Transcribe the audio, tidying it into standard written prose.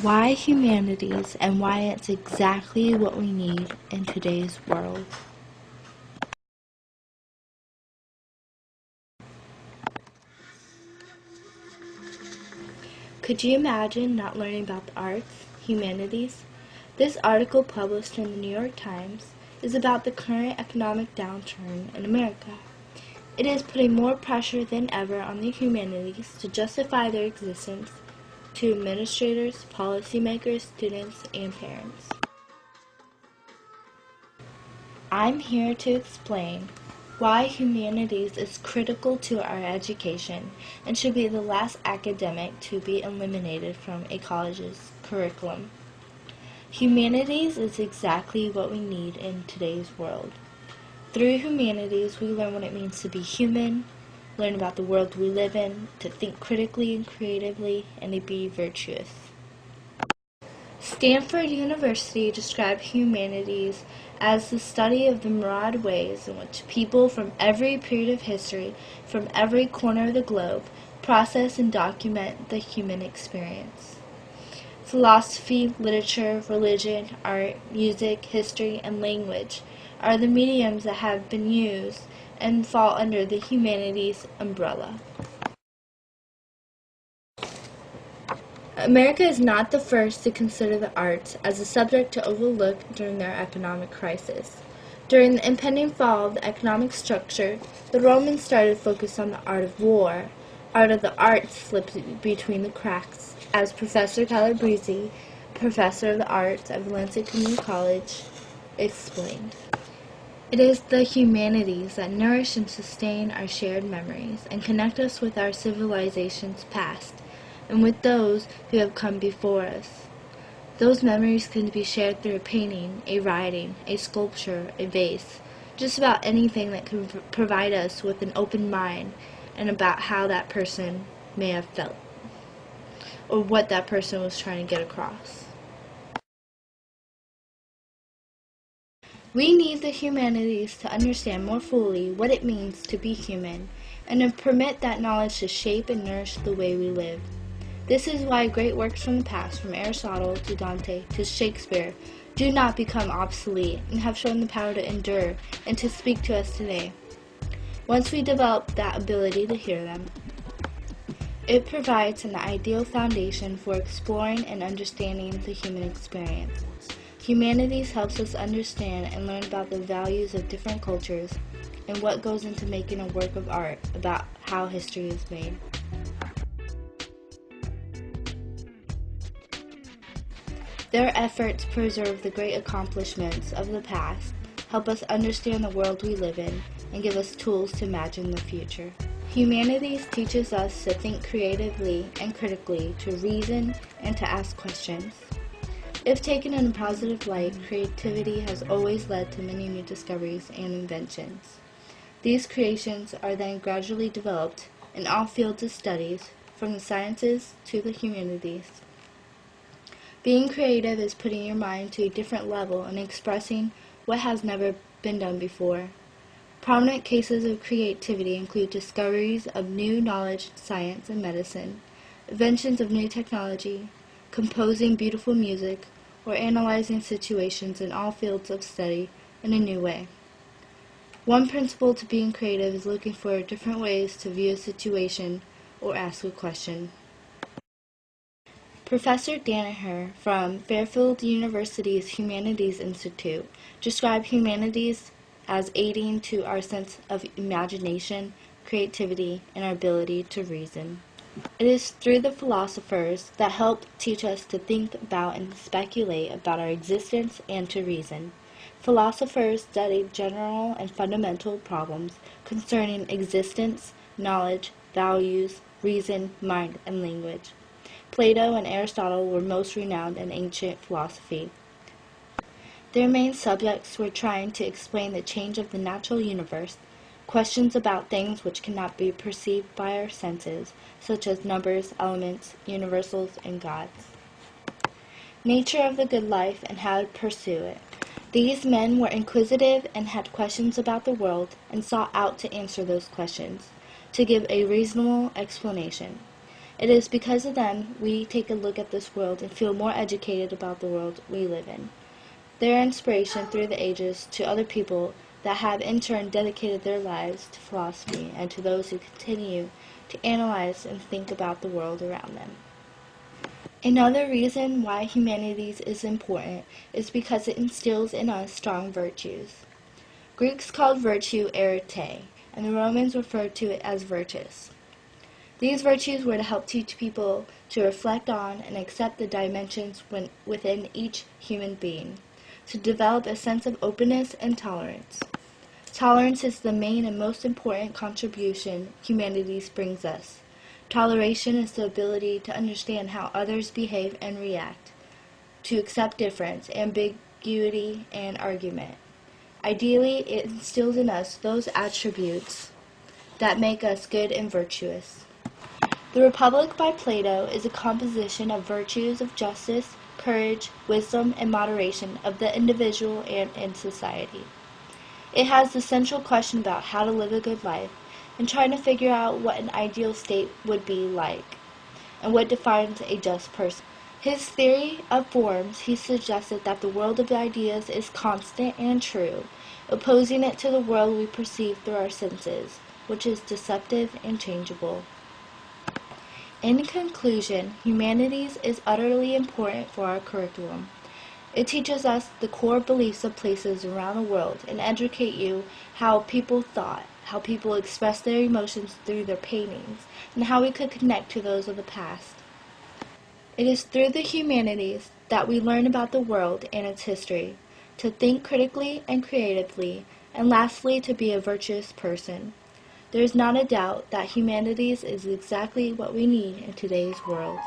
Why humanities and why it's exactly what we need in today's world. Could you imagine not learning about the arts, humanities? This article published in the New York Times is about the current economic downturn in America. It is putting more pressure than ever on the humanities to justify their existence to administrators, policymakers, students, and parents. I'm here to explain why humanities is critical to our education and should be the last academic to be eliminated from a college's curriculum. Humanities is exactly what we need in today's world. Through humanities, we learn what it means to be human, learn about the world we live in, to think critically and creatively, and to be virtuous. Stanford University described humanities as the study of the myriad ways in which people from every period of history, from every corner of the globe, process and document the human experience. Philosophy, literature, religion, art, music, history, and language are the mediums that have been used and fall under the humanities umbrella. America is not the first to consider the arts as a subject to overlook during their economic crisis. During the impending fall of the economic structure, the Romans started to focus on the art of war. Art of the arts slipped between the cracks, as Professor Calabrese, professor of the arts at Valencia Community College, explained. It is the humanities that nourish and sustain our shared memories and connect us with our civilization's past and with those who have come before us. Those memories can be shared through a painting, a writing, a sculpture, a vase, just about anything that can provide us with an open mind and about how that person may have felt or what that person was trying to get across. We need the humanities to understand more fully what it means to be human and to permit that knowledge to shape and nourish the way we live. This is why great works from the past, from Aristotle to Dante to Shakespeare, do not become obsolete and have shown the power to endure and to speak to us today. Once we develop that ability to hear them, it provides an ideal foundation for exploring and understanding the human experience. Humanities helps us understand and learn about the values of different cultures and what goes into making a work of art about how history is made. Their efforts preserve the great accomplishments of the past, help us understand the world we live in, and give us tools to imagine the future. Humanities teaches us to think creatively and critically, to reason, and to ask questions. If taken in a positive light, creativity has always led to many new discoveries and inventions. These creations are then gradually developed in all fields of studies, from the sciences to the humanities. Being creative is putting your mind to a different level and expressing what has never been done before. Prominent cases of creativity include discoveries of new knowledge, science, and medicine, inventions of new technology, composing beautiful music, or analyzing situations in all fields of study in a new way. One principle to being creative is looking for different ways to view a situation or ask a question. Professor Danaher from Fairfield University's Humanities Institute described humanities as aiding to our sense of imagination, creativity, and our ability to reason. It is through the philosophers that help teach us to think about and speculate about our existence and to reason. Philosophers study general and fundamental problems concerning existence, knowledge, values, reason, mind, and language. Plato and Aristotle were most renowned in ancient philosophy. Their main subjects were trying to explain the change of the natural universe, questions about things which cannot be perceived by our senses, such as numbers, elements, universals, and gods. Nature of the good life and how to pursue it. These men were inquisitive and had questions about the world and sought out to answer those questions, to give a reasonable explanation. It is because of them we take a look at this world and feel more educated about the world we live in. They are inspiration through the ages to other people that have in turn dedicated their lives to philosophy and to those who continue to analyze and think about the world around them. Another reason why humanities is important is because it instills in us strong virtues. Greeks called virtue arete, and the Romans referred to it as virtus. These virtues were to help teach people to reflect on and accept the dimensions within each human being, to develop a sense of openness and tolerance. Tolerance is the main and most important contribution humanities brings us. Toleration is the ability to understand how others behave and react, to accept difference, ambiguity, and argument. Ideally, it instills in us those attributes that make us good and virtuous. The Republic by Plato is a composition of virtues of justice, courage, wisdom, and moderation of the individual and in society. It has the central question about how to live a good life and trying to figure out what an ideal state would be like and what defines a just person. His theory of forms, he suggested that the world of ideas is constant and true, opposing it to the world we perceive through our senses, which is deceptive and changeable. In conclusion, humanities is utterly important for our curriculum. It teaches us the core beliefs of places around the world and educate you how people thought, how people expressed their emotions through their paintings, and how we could connect to those of the past. It is through the humanities that we learn about the world and its history, to think critically and creatively, and lastly to be a virtuous person. There is not a doubt that humanities is exactly what we need in today's world.